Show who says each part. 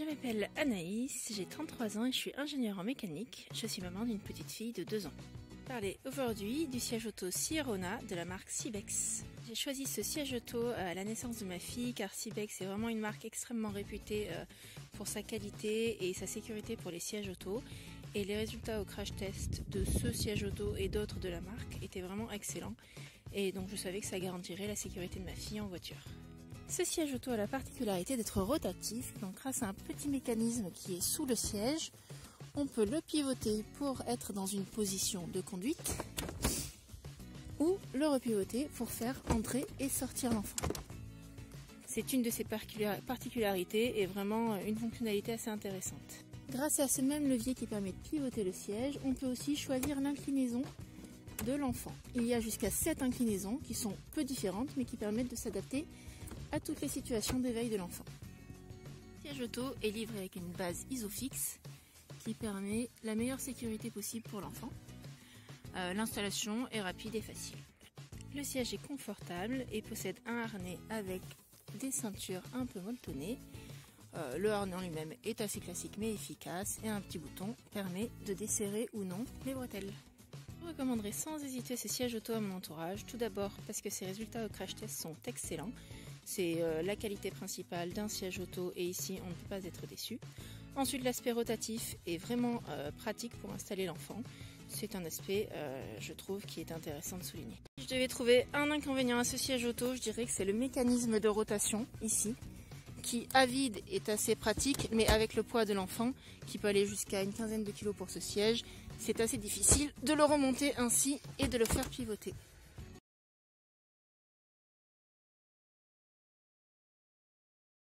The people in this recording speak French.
Speaker 1: Je m'appelle Anaïs, j'ai 33 ans et je suis ingénieure en mécanique. Je suis maman d'une petite fille de 2 ans. Je vais parler aujourd'hui du siège auto Sierona de la marque Cybex. J'ai choisi ce siège auto à la naissance de ma fille car Cybex est vraiment une marque extrêmement réputée pour sa qualité et sa sécurité pour les sièges auto. Et les résultats au crash test de ce siège auto et d'autres de la marque étaient vraiment excellents. Et donc je savais que ça garantirait la sécurité de ma fille en voiture. Ce siège auto a la particularité d'être rotatif, donc grâce à un petit mécanisme qui est sous le siège, on peut le pivoter pour être dans une position de conduite ou le repivoter pour faire entrer et sortir l'enfant. C'est une de ses particularités et vraiment une fonctionnalité assez intéressante. Grâce à ce même levier qui permet de pivoter le siège, on peut aussi choisir l'inclinaison de l'enfant. Il y a jusqu'à 7 inclinaisons qui sont peu différentes mais qui permettent de s'adapter à toutes les situations d'éveil de l'enfant. Le siège auto est livré avec une base Isofix qui permet la meilleure sécurité possible pour l'enfant. L'installation est rapide et facile. Le siège est confortable et possède un harnais avec des ceintures un peu molletonnées. Le harnais en lui-même est assez classique mais efficace et un petit bouton permet de desserrer ou non les bretelles. Je recommanderais sans hésiter ce siège auto à mon entourage, tout d'abord parce que ses résultats au crash test sont excellents. C'est la qualité principale d'un siège auto et ici on ne peut pas être déçu. Ensuite l'aspect rotatif est vraiment pratique pour installer l'enfant. C'est un aspect je trouve qui est intéressant de souligner. Si je devais trouver un inconvénient à ce siège auto, je dirais que c'est le mécanisme de rotation ici, qui à vide est assez pratique, mais avec le poids de l'enfant, qui peut aller jusqu'à une quinzaine de kilos pour ce siège, c'est assez difficile de le remonter ainsi et de le faire pivoter.